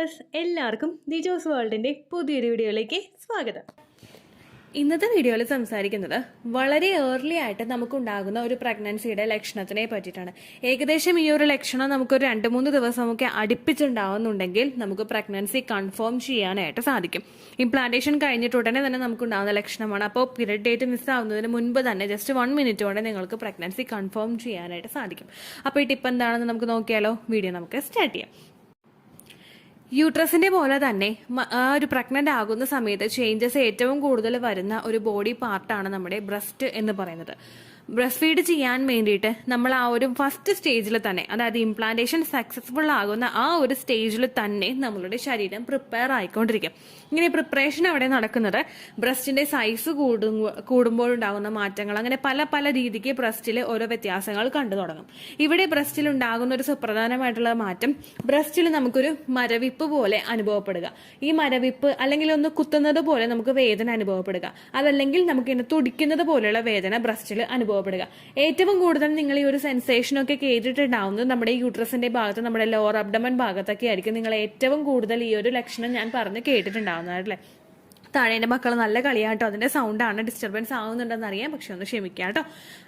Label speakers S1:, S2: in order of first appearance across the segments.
S1: Dears, എല്ലാവർക്കും ദിജോസ് വേൾഡിൻ്റെ പുതിയൊരു വീഡിയോയിലേക്ക് സ്വാഗതം. ഇന്നത്തെ വീഡിയോയിൽ സംസാരിക്കുന്നത് വളരെ ഏർലി ആയിട്ട് നമുക്കുണ്ടാകുന്ന ഒരു പ്രഗ്നൻസിയുടെ ലക്ഷണത്തിനെ പറ്റിയിട്ടാണ്. ഏകദേശം ഈ ഒരു ലക്ഷണം നമുക്കൊരു 2-3 ദിവസമൊക്കെ അടുപ്പിച്ചുണ്ടാവുന്നുണ്ടെങ്കിൽ നമുക്ക് പ്രഗ്നൻസി കൺഫേം ചെയ്യാനായിട്ട് സാധിക്കും. ഇംപ്ലാന്റേഷൻ കഴിഞ്ഞിട്ട് ഉടനെ തന്നെ നമുക്കുണ്ടാകുന്ന ലക്ഷണമാണ്. അപ്പോൾ പീരിയഡ് ഡേറ്റ് മിസ്സാവുന്നതിന് മുൻപ് തന്നെ ജസ്റ്റ് 1 മിനിറ്റ് കൊണ്ട് നിങ്ങൾക്ക് പ്രഗ്നൻസി കൺഫേം ചെയ്യാനായിട്ട് സാധിക്കും. അപ്പോൾ ഈ ടിപ്പ് എന്താണെന്ന് നമുക്ക് നോക്കിയാലോ? വീഡിയോ നമുക്ക് സ്റ്റാർട്ട് ചെയ്യാം. യൂട്രസിന്റെ പോലെ തന്നെ ആ ഒരു പ്രഗ്നന്റ് ആകുന്ന സമയത്ത് ചേഞ്ചസ് ഏറ്റവും കൂടുതൽ വരുന്ന ഒരു ബോഡി പാർട്ടാണ് നമ്മുടെ ബ്രസ്റ്റ് എന്ന് പറയുന്നത്. ബ്രസ്റ്റ് ഫീഡ് ചെയ്യാൻ വേണ്ടിയിട്ട് നമ്മൾ ആ ഒരു ഫസ്റ്റ് സ്റ്റേജിൽ തന്നെ, അതായത് ഇംപ്ലാന്റേഷൻ സക്സസ്ഫുൾ ആകുന്ന ആ ഒരു സ്റ്റേജിൽ തന്നെ നമ്മളുടെ ശരീരം പ്രിപ്പയർ ആയിക്കൊണ്ടിരിക്കും. ഇങ്ങനെ പ്രിപ്പറേഷൻ അവിടെ നടക്കുന്നത് ബ്രസ്റ്റിന്റെ സൈസ് കൂടുമ്പോഴുണ്ടാകുന്ന മാറ്റങ്ങൾ, അങ്ങനെ പല പല രീതിക്ക് ബ്രസ്റ്റിൽ ഓരോ വ്യത്യാസങ്ങൾ കണ്ടു തുടങ്ങും. ഇവിടെ ബ്രസ്റ്റിൽ ഉണ്ടാകുന്ന ഒരു സുപ്രധാനമായിട്ടുള്ള മാറ്റം, ബ്രസ്റ്റിൽ നമുക്കൊരു മരവിപ്പ് പോലെ അനുഭവപ്പെടുക. ഈ മരവിപ്പ് അല്ലെങ്കിൽ ഒന്ന് കുത്തുന്നത് പോലെ നമുക്ക് വേദന അനുഭവപ്പെടുക, അതല്ലെങ്കിൽ നമുക്ക് ഇങ്ങനെ തുടിക്കുന്നത് പോലെയുള്ള വേദന ബ്രസ്റ്റിൽ അനുഭവപ്പെടുക. ഏറ്റവും കൂടുതൽ നിങ്ങൾ ഈ ഒരു സെൻസേഷനൊക്കെ കേട്ടിട്ടുണ്ടാവുന്നത് നമ്മുടെ യൂട്രസിന്റെ ഭാഗത്ത്, നമ്മുടെ ലോവർ അബ്ഡമൻ ഭാഗത്തൊക്കെ ആയിരിക്കും നിങ്ങൾ ഏറ്റവും കൂടുതൽ ഈ ഒരു ലക്ഷണം ഞാൻ പറഞ്ഞ് കേട്ടിട്ടുണ്ടാവുന്നത് അല്ലേ. താഴെ എൻ്റെ മക്കൾ നല്ല കളിയാട്ടോ, അതിന്റെ സൗണ്ടാണ്, ഡിസ്റ്റർബൻസ് ആവുന്നുണ്ടെന്ന് അറിയാം, പക്ഷെ ഒന്ന് ക്ഷമിക്കാം കേട്ടോ.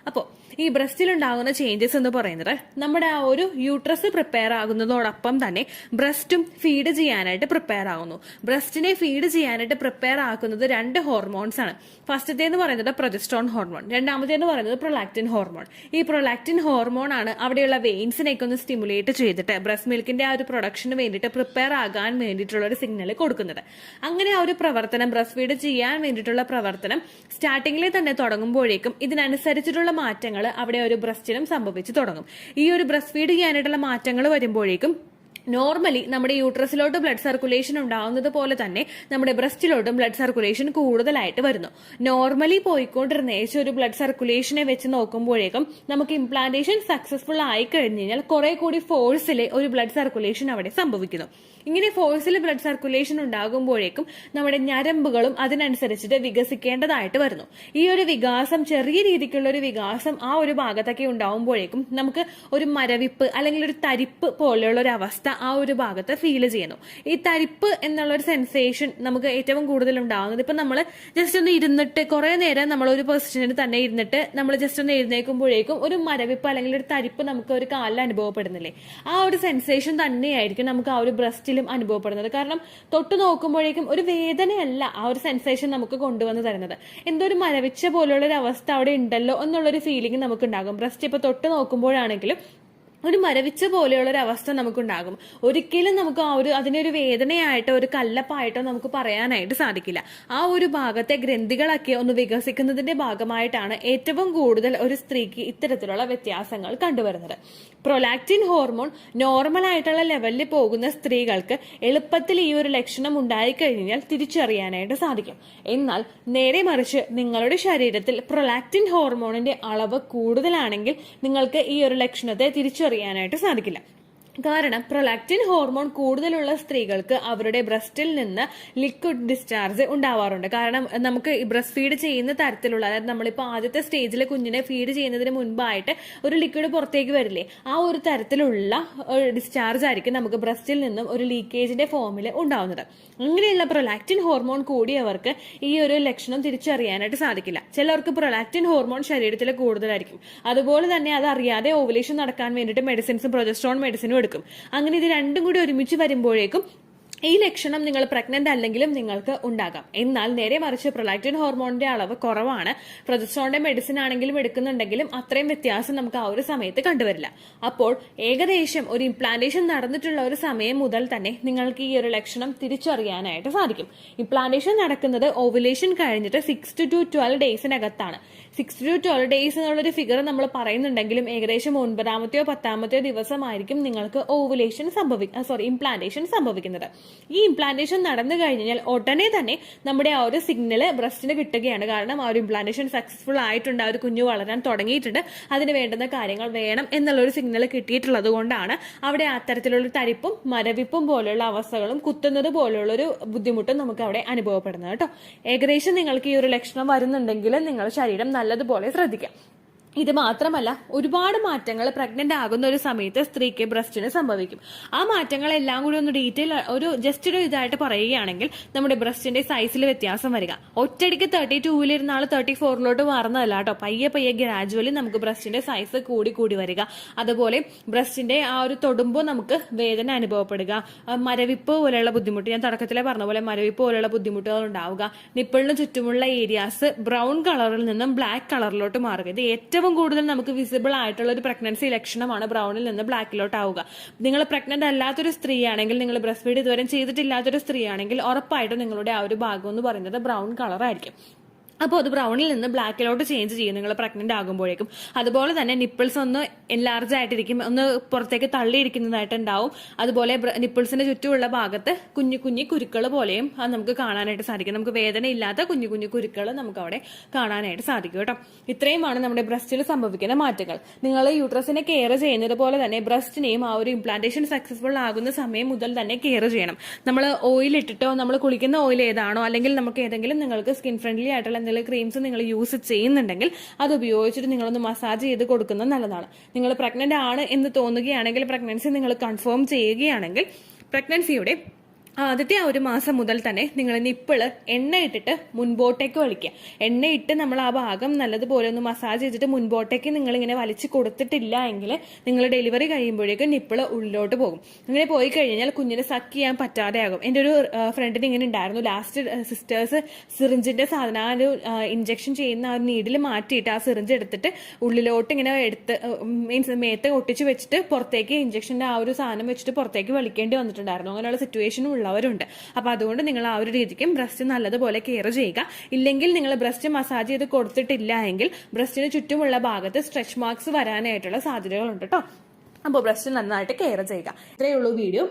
S1: അപ്പോൾ ഈ ബ്രസ്റ്റിലുണ്ടാകുന്ന ചേഞ്ചസ് എന്ന് പറയുന്നത് നമ്മുടെ ആ ഒരു യൂട്രസ് പ്രിപ്പയർ ആകുന്നതോടൊപ്പം തന്നെ ബ്രസ്റ്റും ഫീഡ് ചെയ്യാനായിട്ട് പ്രിപ്പയർ ആകുന്നു. ബ്രസ്റ്റിനെ ഫീഡ് ചെയ്യാനായിട്ട് പ്രിപ്പയർ ആക്കുന്നത് 2 ഹോർമോൺസ് ആണ്. ഫസ്റ്റത്തേന്ന് പറയുന്നത് പ്രൊജസ്ട്രോൺ ഹോർമോൺ, രണ്ടാമത്തേന്ന് പറയുന്നത് പ്രൊലാക്റ്റിൻ ഹോർമോൺ. ഈ പ്രൊലാക്റ്റിൻ ഹോർമോൺ ആണ് അവിടെയുള്ള വെയിൻസിനെയൊക്കെ ഒന്ന് സ്റ്റിമുലേറ്റ് ചെയ്തിട്ട് ബ്രസ്റ്റ് മിൽക്കിന്റെ ആ ഒരു പ്രൊഡക്ഷന് വേണ്ടിയിട്ട് പ്രിപ്പയർ ആകാൻ വേണ്ടിയിട്ടുള്ള ഒരു സിഗ്നൽ കൊടുക്കുന്നത്. അങ്ങനെ ആ ഒരു പ്രവർത്തനം, ബ്രസ്റ്റ് ഫീഡ് ചെയ്യാൻ വേണ്ടിയിട്ടുള്ള പ്രവർത്തനം സ്റ്റാർട്ടിങ്ങിൽ തന്നെ തുടങ്ങുമ്പോഴേക്കും ഇതിനനുസരിച്ചിട്ടുള്ള മാറ്റങ്ങൾ അവിടെ ഒരു ബ്രസ്റ്റിനും സംഭവിച്ചു തുടങ്ങും. ഈ ഒരു ബ്രസ്റ്റ് ഫീഡ് ചെയ്യാനായിട്ടുള്ള മാറ്റങ്ങൾ വരുമ്പോഴേക്കും നോർമലി നമ്മുടെ യൂട്രസിലോട്ട് ബ്ലഡ് സർക്കുലേഷൻ ഉണ്ടാവുന്നത് പോലെ തന്നെ നമ്മുടെ ബ്രസ്റ്റിലോട്ടും ബ്ലഡ് സർക്കുലേഷൻ കൂടുതലായിട്ട് വരുന്നു. നോർമലി പോയിക്കൊണ്ടിരുന്ന ഒരു ബ്ലഡ് സർക്കുലേഷനെ വെച്ച് നോക്കുമ്പോഴേക്കും നമുക്ക് ഇംപ്ലാന്റേഷൻ സക്സസ്ഫുൾ ആയി കഴിഞ്ഞു കഴിഞ്ഞാൽ കുറെ കൂടി ഫോഴ്സിൽ ഒരു ബ്ലഡ് സർക്കുലേഷൻ അവിടെ സംഭവിക്കുന്നു. ഇങ്ങനെ ഫോഴ്സിൽ ബ്ലഡ് സർക്കുലേഷൻ ഉണ്ടാകുമ്പോഴേക്കും നമ്മുടെ ഞരമ്പുകളും അതിനനുസരിച്ചിട്ട് വികസിക്കേണ്ടതായിട്ട് വരുന്നു. ഈ ഒരു വികാസം, ചെറിയ രീതിക്കുള്ള ഒരു വികാസം ആ ഒരു ഭാഗത്തൊക്കെ ഉണ്ടാവുമ്പോഴേക്കും നമുക്ക് ഒരു മരവിപ്പ് അല്ലെങ്കിൽ ഒരു തരിപ്പ് പോലെയുള്ള ഒരു അവസ്ഥ ആ ഒരു ഭാഗത്ത് ഫീൽ ചെയ്യുന്നു. ഈ തരിപ്പ് എന്നുള്ള ഒരു സെൻസേഷൻ നമുക്ക് ഏറ്റവും കൂടുതൽ ഉണ്ടാകുന്നത് ഇപ്പൊ നമ്മൾ ജസ്റ്റ് ഒന്ന് ഇരുന്നിട്ട് കുറെ നേരം നമ്മൾ ഒരു പൊസിഷനിൽ തന്നെ ഇരുന്നിട്ട് നമ്മൾ ജസ്റ്റ് ഒന്ന് എഴുന്നേൽക്കുമ്പോഴേക്കും ഒരു മരവിപ്പ് അല്ലെങ്കിൽ ഒരു തരിപ്പ് നമുക്ക് ഒരു കാലിൽ അനുഭവപ്പെടുന്നില്ലേ? ആ ഒരു സെൻസേഷൻ തന്നെയായിരിക്കും നമുക്ക് ആ ഒരു ബ്രസ്റ്റിലും അനുഭവപ്പെടുന്നത്. കാരണം തൊട്ട് നോക്കുമ്പോഴേക്കും ഒരു വേദനയല്ല ആ ഒരു സെൻസേഷൻ നമുക്ക് കൊണ്ടുവന്ന് തരുന്നത്, എന്തോ ഒരു മരവിച്ച പോലുള്ള ഒരു അവസ്ഥ അവിടെ ഉണ്ടല്ലോ എന്നുള്ളൊരു ഫീലിംഗ് നമുക്ക് ഉണ്ടാകും. ബ്രസ്റ്റ് ഇപ്പൊ തൊട്ട് നോക്കുമ്പോഴാണെങ്കിലും ഒരു മരവിച്ച പോലെയുള്ള ഒരു അവസ്ഥ നമുക്കുണ്ടാകും. ഒരിക്കലും നമുക്ക് ആ ഒരു അതിനൊരു വേദനയായിട്ടോ ഒരു കല്ലപ്പായിട്ടോ നമുക്ക് പറയാനായിട്ട് സാധിക്കില്ല. ആ ഒരു ഭാഗത്തെ ഗ്രന്ഥികളൊക്കെ ഒന്ന് വികസിക്കുന്നതിന്റെ ഭാഗമായിട്ടാണ് ഏറ്റവും കൂടുതൽ ഒരു സ്ത്രീക്ക് ഇത്തരത്തിലുള്ള വ്യത്യാസങ്ങൾ കണ്ടുവരുന്നത്. പ്രൊലാക്റ്റിൻ ഹോർമോൺ നോർമൽ ആയിട്ടുള്ള ലെവലിൽ പോകുന്ന സ്ത്രീകൾക്ക് എളുപ്പത്തിൽ ഈ ഒരു ലക്ഷണം ഉണ്ടായിക്കഴിഞ്ഞാൽ തിരിച്ചറിയാനായിട്ട് സാധിക്കും. എന്നാൽ നേരെ മറിച്ച് നിങ്ങളുടെ ശരീരത്തിൽ പ്രൊലാക്റ്റിൻ ഹോർമോണിന്റെ അളവ് കൂടുതലാണെങ്കിൽ നിങ്ങൾക്ക് ഈ ഒരു ലക്ഷണത്തെ തിരിച്ചറിയാനായിട്ട് സാധിക്കില്ല. കാരണം പ്രൊലാക്റ്റിൻ ഹോർമോൺ കൂടുതലുള്ള സ്ത്രീകൾക്ക് അവരുടെ ബ്രസ്റ്റിൽ നിന്ന് ലിക്വിഡ് ഡിസ്ചാർജ് ഉണ്ടാവാറുണ്ട്. കാരണം നമുക്ക് ബ്രസ്റ്റ് ഫീഡ് ചെയ്യുന്ന തരത്തിലുള്ള, അതായത് നമ്മളിപ്പോൾ ആദ്യത്തെ സ്റ്റേജിൽ കുഞ്ഞിനെ ഫീഡ് ചെയ്യുന്നതിന് മുൻപായിട്ട് ഒരു ലിക്വിഡ് പുറത്തേക്ക് വരില്ലേ, ആ ഒരു തരത്തിലുള്ള ഡിസ്ചാർജ് ആയിരിക്കും നമുക്ക് ബ്രസ്റ്റിൽ നിന്നും ഒരു ലീക്കേജിന്റെ ഫോമിൽ ഉണ്ടാവുന്നത്. അങ്ങനെയുള്ള പ്രൊലാക്റ്റിൻ ഹോർമോൺ കൂടിയവർക്ക് ഈ ഒരു ലക്ഷണം തിരിച്ചറിയാനായിട്ട് സാധിക്കില്ല. ചിലർക്ക് പ്രൊലാക്റ്റിൻ ഹോർമോൺ ശരീരത്തിൽ കൂടുതലായിരിക്കും. അതുപോലെ തന്നെ അത് അറിയാതെ ഓവുലേഷൻ നടക്കാൻ വേണ്ടിയിട്ട് മെഡിസിൻസും പ്രൊജസ്ട്രോൺ മെഡിസിനും എടുക്കും. അങ്ങനെ ഇത് രണ്ടും കൂടി ഒരുമിച്ച് വരുമ്പോഴേക്കും ഈ ലക്ഷണം നിങ്ങൾ പ്രഗ്നന്റ് അല്ലെങ്കിലും നിങ്ങൾക്ക് ഉണ്ടാകാം. എന്നാൽ നേരെ മറിച്ച് പ്രൊലാക്റ്റിൻ ഹോർമോണിന്റെ അളവ് കുറവാണ്, പ്രൊജസ്ട്രോണിന്റെ മെഡിസിൻ ആണെങ്കിലും എടുക്കുന്നുണ്ടെങ്കിലും അത്രയും വ്യത്യാസം നമുക്ക് ആ ഒരു സമയത്ത് കണ്ടുവരില്ല. അപ്പോൾ ഏകദേശം ഒരു ഇംപ്ലാന്റേഷൻ നടന്നിട്ടുള്ള ഒരു സമയം മുതൽ തന്നെ നിങ്ങൾക്ക് ഈ ഒരു ലക്ഷണം തിരിച്ചറിയാനായിട്ട് സാധിക്കും. ഇംപ്ലാന്റേഷൻ നടക്കുന്നത് ഓവുലേഷൻ കഴിഞ്ഞിട്ട് 6 to 12 ഡേയ്സിനകത്താണ്. 6 to 12 ഡേയ്സ് എന്നുള്ളൊരു ഫിഗർ നമ്മൾ പറയുന്നുണ്ടെങ്കിലും ഏകദേശം 9-ാമത്തെയോ 10-ാമത്തെയോ ദിവസമായിരിക്കും നിങ്ങൾക്ക് ഓവുലേഷൻ ഇംപ്ലാന്റേഷൻ സംഭവിക്കുന്നത്. ഈ ഇംപ്ലാന്റേഷൻ നടന്നു കഴിഞ്ഞാൽ ഉടനെ തന്നെ നമ്മുടെ ആ ഒരു സിഗ്നല് ബ്രസ്റ്റിന് കിട്ടുകയാണ്. കാരണം ആ ഒരു ഇംപ്ലാന്റേഷൻ സക്സസ്ഫുൾ ആയിട്ടുണ്ട്, ആ ഒരു കുഞ്ഞു വളരാൻ തുടങ്ങിയിട്ടുണ്ട്, അതിന് വേണ്ടുന്ന കാര്യങ്ങൾ വേണം എന്നുള്ളൊരു സിഗ്നൽ കിട്ടിയിട്ടുള്ളത് കൊണ്ടാണ് അവിടെ അത്തരത്തിലുള്ള തരിപ്പും മരവിപ്പും പോലെയുള്ള അവസ്ഥകളും കുത്തുന്നത് പോലെയുള്ള ഒരു ബുദ്ധിമുട്ടും നമുക്ക് അവിടെ അനുഭവപ്പെടുന്നത് കേട്ടോ. ഏകദേശം നിങ്ങൾക്ക് ഈ ഒരു ലക്ഷണം വരുന്നുണ്ടെങ്കിൽ നിങ്ങൾ ശരീരം നല്ലതുപോലെ ശ്രദ്ധിക്കാം. ഇത് മാത്രമല്ല, ഒരുപാട് മാറ്റങ്ങൾ പ്രഗ്നന്റ് ആകുന്ന ഒരു സമയത്ത് സ്ത്രീക്ക് ബ്രസ്റ്റിന് സംഭവിക്കും. ആ മാറ്റങ്ങളെല്ലാം കൂടി ഒന്ന് ഡീറ്റെയിൽ ജസ്റ്റ് ഒരു ഇതായിട്ട് പറയുകയാണെങ്കിൽ, നമ്മുടെ ബ്രസ്റ്റിന്റെ സൈസിൽ വ്യത്യാസം വരിക. ഒറ്റയടിക്ക് 32-ലിരുന്ന ആൾ 34-ലോട്ട് മാറുന്നതല്ല കേട്ടോ. പയ്യെ പയ്യെ ഗ്രാജുവലി നമുക്ക് ബ്രസ്റ്റിന്റെ സൈസ് കൂടി കൂടി വരിക. അതുപോലെ ബ്രസ്റ്റിന്റെ ആ ഒരു തൊടുമ്പോൾ നമുക്ക് വേദന അനുഭവപ്പെടുക, മരവിപ്പ് പോലെയുള്ള ബുദ്ധിമുട്ട്, ഞാൻ തുടക്കത്തിലെ പറഞ്ഞ പോലെ മരവിപ്പ് പോലെയുള്ള ബുദ്ധിമുട്ടുകൾ ഉണ്ടാവുക, നിപ്പിളിന് ചുറ്റുമുള്ള ഏരിയാസ് ബ്രൗൺ കളറിൽ നിന്നും ബ്ലാക്ക് കളറിലോട്ട് മാറുക. ഇത് ഏറ്റവും കൂടുതൽ നമുക്ക് വിസിബിൾ ആയിട്ടുള്ള ഒരു പ്രഗ്നൻസി ലക്ഷണമാണ് ബ്രൗണിൽ നിന്ന് ബ്ലാക്കിലോട്ട് ആവുക. നിങ്ങൾ പ്രഗ്നന്റ് അല്ലാത്തൊരു സ്ത്രീ ആണെങ്കിൽ, നിങ്ങൾ ബ്രസ്റ്റ് ഫീഡ് ഇതുവരെ ചെയ്തിട്ടില്ലാത്തൊരു സ്ത്രീ ആണെങ്കിൽ ഉറപ്പായിട്ടും നിങ്ങളുടെ ആ ഒരു ഭാഗം എന്ന് പറയുന്നത് ബ്രൗൺ കളർ ആയിരിക്കും. അപ്പോൾ അത് ബ്രൗണിൽ നിന്ന് ബ്ലാക്കിലോട്ട് ചേഞ്ച് ചെയ്യും നിങ്ങൾ പ്രഗ്നന്റ് ആകുമ്പോഴേക്കും. അതുപോലെ തന്നെ നിപ്പിൾസ് ഒന്ന് എൻലാർജ് ആയിട്ടിരിക്കും, ഒന്ന് പുറത്തേക്ക് തള്ളിയിരിക്കുന്നതായിട്ട് ഉണ്ടാവും. അതുപോലെ നിപ്പിൾസിന്റെ ചുറ്റുമുള്ള ഭാഗത്ത് കുഞ്ഞു കുഞ്ഞു കുരുക്കൾ പോലെയും അത് നമുക്ക് കാണാനായിട്ട് സാധിക്കും. നമുക്ക് വേദന ഇല്ലാത്ത കുഞ്ഞു കുഞ്ഞു കുരുക്കൾ നമുക്ക് അവിടെ കാണാനായിട്ട് സാധിക്കും കേട്ടോ. ഇത്രയുമാണ് നമ്മുടെ ബ്രസ്റ്റിൽ സംഭവിക്കുന്ന മാറ്റങ്ങൾ. നിങ്ങൾ യൂട്രസിനെ കെയർ ചെയ്യുന്നത് പോലെ തന്നെ ബ്രസ്റ്റിനെയും ആ ഒരു ഇംപ്ലാന്റേഷൻ സക്സസ്ഫുൾ ആകുന്ന സമയം മുതൽ തന്നെ കെയർ ചെയ്യണം. നമ്മൾ ഓയിൽ ഇട്ടിട്ടോ, നമ്മൾ കുളിക്കുന്ന ഓയിൽ ഏതാണോ, അല്ലെങ്കിൽ നമുക്ക് ഏതെങ്കിലും നിങ്ങൾക്ക് സ്കിൻ ഫ്രണ്ട്ലി ആയിട്ടുള്ള എന്തെങ്കിലും ക്രീംസ് നിങ്ങൾ യൂസ് ചെയ്യുന്നുണ്ടെങ്കിൽ അത് ഉപയോഗിച്ചിട്ട് നിങ്ങളൊന്ന് മസാജ് ചെയ്ത് കൊടുക്കുന്നത് നല്ലതാണ്. നിങ്ങൾ പ്രഗ്നന്റ് ആണ് എന്ന് തോന്നുകയാണെങ്കിൽ, പ്രഗ്നൻസി നിങ്ങൾ കൺഫേം ചെയ്യുകയാണെങ്കിൽ, പ്രഗ്നൻസിയുടെ ആദ്യത്തെ ആ ഒരു മാസം മുതൽ തന്നെ നിങ്ങൾ നിപ്പിള് എണ്ണ ഇട്ടിട്ട് മുൻപോട്ടേക്ക് വലിക്കുക. എണ്ണയിട്ട് നമ്മൾ ആ ഭാഗം നല്ലതുപോലെ ഒന്ന് മസാജ് ചെയ്തിട്ട് മുൻപോട്ടേക്ക് നിങ്ങൾ ഇങ്ങനെ വലിച്ചു കൊടുത്തിട്ടില്ല എങ്കിൽ നിങ്ങൾ ഡെലിവറി കഴിയുമ്പോഴേക്കും നിപ്പിള് ഉള്ളിലോട്ട് പോകും. ഇങ്ങനെ പോയി കഴിഞ്ഞാൽ കുഞ്ഞിനെ സക്ക് ചെയ്യാൻ പറ്റാതെ ആകും. എൻ്റെ ഒരു ഫ്രണ്ടിന് ഇങ്ങനെ ഉണ്ടായിരുന്നു. ലാസ്റ്റ് സിസ്റ്റേഴ്സ് സിറിഞ്ചിന്റെ സാധനം, ആ ഒരു ഇഞ്ചക്ഷൻ ചെയ്യുന്ന ആ ഒരു നീഡിൽ മാറ്റിയിട്ട് ആ സിറിഞ്ച് എടുത്തിട്ട് ഉള്ളിലോട്ട് ഇങ്ങനെ എടുത്ത് മീൻസ് മേത്ത് ഒട്ടിച്ച് വെച്ചിട്ട് പുറത്തേക്ക് ഇഞ്ചക്ഷന്റെ ആ ഒരു സാധനം വെച്ചിട്ട് പുറത്തേക്ക് വലിക്കേണ്ടി വന്നിട്ടുണ്ടായിരുന്നു. അങ്ങനെയുള്ള സിറ്റുവേഷനും ഉള്ളവരുണ്ട്. അപ്പൊ അതുകൊണ്ട് നിങ്ങൾ ആ ഒരു രീതിക്കും ബ്രസ്റ്റ് നല്ലതുപോലെ കെയർ ചെയ്യുക. ഇല്ലെങ്കിൽ നിങ്ങൾ ബ്രസ്റ്റ് മസാജ് ചെയ്ത് കൊടുത്തിട്ടില്ല എങ്കിൽ ബ്രസ്റ്റിന് ചുറ്റുമുള്ള ഭാഗത്ത് സ്ട്രെച്ച് മാർക്സ് വരാനായിട്ടുള്ള സാധ്യതകളുണ്ട് കേട്ടോ. അപ്പോൾ ബ്രസ്റ്റ് നന്നായിട്ട് കെയർ ചെയ്യുക. ഇത്രയേ ഉള്ളൂ വീഡിയോ.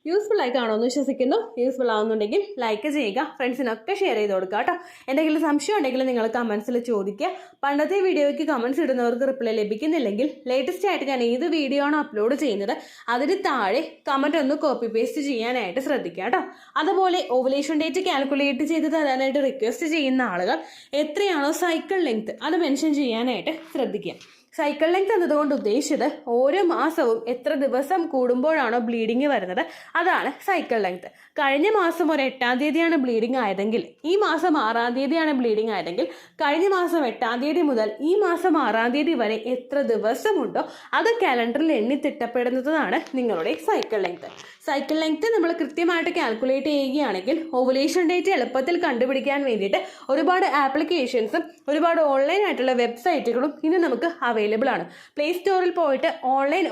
S1: യൂസ്ഫുൾ ആയി കാണുമെന്ന് വിശ്വസിക്കുന്നു. യൂസ്ഫുൾ ആവുന്നുണ്ടെങ്കിൽ ലൈക്ക് ചെയ്യുക, ഫ്രണ്ട്സിനൊക്കെ ഷെയർ ചെയ്ത് കൊടുക്കുക കേട്ടോ. എന്തെങ്കിലും സംശയം ഉണ്ടെങ്കിൽ നിങ്ങൾ കമന്റ്സിൽ ചോദിക്കുക. പണ്ടത്തെ വീഡിയോയ്ക്ക് കമന്റ്സ് ഇടുന്നവർക്ക് റിപ്ലൈ ലഭിക്കുന്നില്ലെങ്കിൽ, ലേറ്റസ്റ്റ് ആയിട്ട് ഞാൻ ഏത് വീഡിയോ ആണോ അപ്ലോഡ് ചെയ്യുന്നത് അതിന് താഴെ കമന്റ് ഒന്ന് കോപ്പി പേസ്റ്റ് ചെയ്യാനായിട്ട് ശ്രദ്ധിക്കുക കേട്ടോ. അതുപോലെ ഓവുലേഷൻ ഡേറ്റ് കാൽക്കുലേറ്റ് ചെയ്ത് തരാനായിട്ട് റിക്വസ്റ്റ് ചെയ്യുന്ന ആളുകൾ എത്രയാണോ സൈക്കിൾ ലെങ്ത് അത് മെൻഷൻ ചെയ്യാനായിട്ട് ശ്രദ്ധിക്കുക. സൈക്കിൾ ലെങ്ത് എന്നതുകൊണ്ട് ഉദ്ദേശിച്ചത് ഓരോ മാസവും എത്ര ദിവസം കൂടുമ്പോഴാണോ ബ്ലീഡിങ് വരുന്നത് അതാണ് സൈക്കിൾ ലെങ്ത്. കഴിഞ്ഞ മാസം ഒരു 8-ാം തീയതിയാണ് ബ്ലീഡിങ് ആയതെങ്കിൽ, ഈ മാസം 6-ാം തീയതിയാണ് ബ്ലീഡിങ് ആയതെങ്കിൽ, കഴിഞ്ഞ മാസം 8-ാം തീയതി മുതൽ ഈ മാസം 6-ാം തീയതി വരെ എത്ര ദിവസമുണ്ടോ അത് കാലണ്ടറിൽ എണ്ണി തിട്ടപ്പെടുന്നതാണ് നിങ്ങളുടെ സൈക്കിൾ ലെങ്ത്. സൈക്കിൾ ലെങ്ത് നമ്മൾ കൃത്യമായിട്ട് കാൽക്കുലേറ്റ് ചെയ്യുകയാണെങ്കിൽ ഓവുലേഷൻ ഡേറ്റ് എളുപ്പത്തിൽ കണ്ടുപിടിക്കാൻ വേണ്ടിയിട്ട് ഒരുപാട് ആപ്ലിക്കേഷൻസും ഒരുപാട് ഓൺലൈൻ ആയിട്ടുള്ള വെബ്സൈറ്റുകളും ഇന്ന് നമുക്ക് അവൈലബിൾ ആണ്. പ്ലേ സ്റ്റോറിൽ പോയിട്ട് ഓൺലൈൻ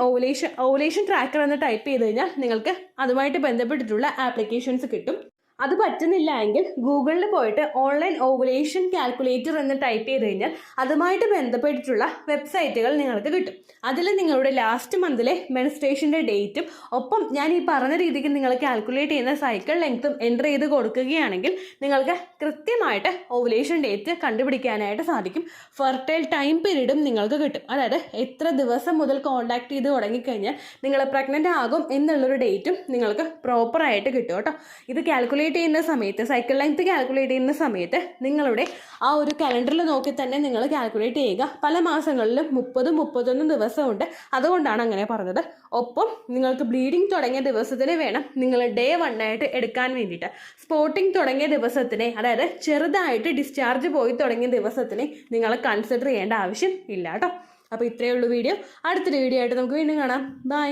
S1: ഓവുലേഷൻ ട്രാക്കർ എന്ന് ടൈപ്പ് ചെയ്ത് കഴിഞ്ഞാൽ നിങ്ങൾക്ക് അതുമായിട്ട് ബന്ധപ്പെട്ടിട്ടുള്ള ആപ്ലിക്കേഷൻസ് കിട്ടും. അത് പറ്റുന്നില്ല എങ്കിൽ ഗൂഗിളിൽ പോയിട്ട് ഓൺലൈൻ ഓവുലേഷൻ കാൽക്കുലേറ്റർ എന്ന് ടൈപ്പ് ചെയ്ത് കഴിഞ്ഞാൽ അതുമായിട്ട് ബന്ധപ്പെട്ടിട്ടുള്ള വെബ്സൈറ്റുകൾ നിങ്ങൾക്ക് കിട്ടും. അതിൽ നിങ്ങളുടെ ലാസ്റ്റ് മന്തിലെ മെൻസ്ട്രേഷൻ്റെ ഡേറ്റും ഒപ്പം ഞാൻ ഈ പറഞ്ഞ രീതിക്ക് നിങ്ങൾ കാൽക്കുലേറ്റ് ചെയ്യുന്ന സൈക്കിൾ ലെങ്ത്തും എൻ്റർ ചെയ്ത് കൊടുക്കുകയാണെങ്കിൽ നിങ്ങൾക്ക് കൃത്യമായിട്ട് ഓവുലേഷൻ ഡേറ്റ് കണ്ടുപിടിക്കാനായിട്ട് സാധിക്കും. ഫെർട്ടൈൽ ടൈം പീരീഡും നിങ്ങൾക്ക് കിട്ടും. അതായത് എത്ര ദിവസം മുതൽ കോൺടാക്ട് ചെയ്ത് തുടങ്ങിക്കഴിഞ്ഞാൽ നിങ്ങൾ പ്രഗ്നൻ്റ് ആകും എന്നുള്ളൊരു ഡേറ്റും നിങ്ങൾക്ക് പ്രോപ്പറായിട്ട് കിട്ടും കേട്ടോ. ഇത് കാൽക്കുലേറ്റ് ചെയ്യുന്ന സമയത്ത്, സൈക്കിൾ ലെങ്ത് കാൽക്കുലേറ്റ് ചെയ്യുന്ന സമയത്ത് നിങ്ങളുടെ ആ ഒരു കലണ്ടറിൽ നോക്കി തന്നെ നിങ്ങൾ കാൽക്കുലേറ്റ് ചെയ്യുക. പല മാസങ്ങളിലും 30-31 ദിവസമുണ്ട്. അതുകൊണ്ടാണ് അങ്ങനെ പറഞ്ഞത്. ഒപ്പം നിങ്ങൾക്ക് ബ്ലീഡിങ് തുടങ്ങിയ ദിവസത്തിന് വേണം നിങ്ങൾ ഡേ 1 ആയിട്ട് എടുക്കാൻ വേണ്ടിയിട്ട്. സ്പോട്ടിങ് തുടങ്ങിയ ദിവസത്തിനെ, അതായത് ചെറുതായിട്ട് ഡിസ്ചാർജ് പോയി തുടങ്ങിയ ദിവസത്തിനെ നിങ്ങൾ കൺസിഡർ ചെയ്യേണ്ട ആവശ്യം ഇല്ല കേട്ടോ. അപ്പോൾ ഇത്രയേ ഉള്ളൂ വീഡിയോ. അടുത്തൊരു വീഡിയോ ആയിട്ട് നമുക്ക് വീണ്ടും കാണാം. ബൈ.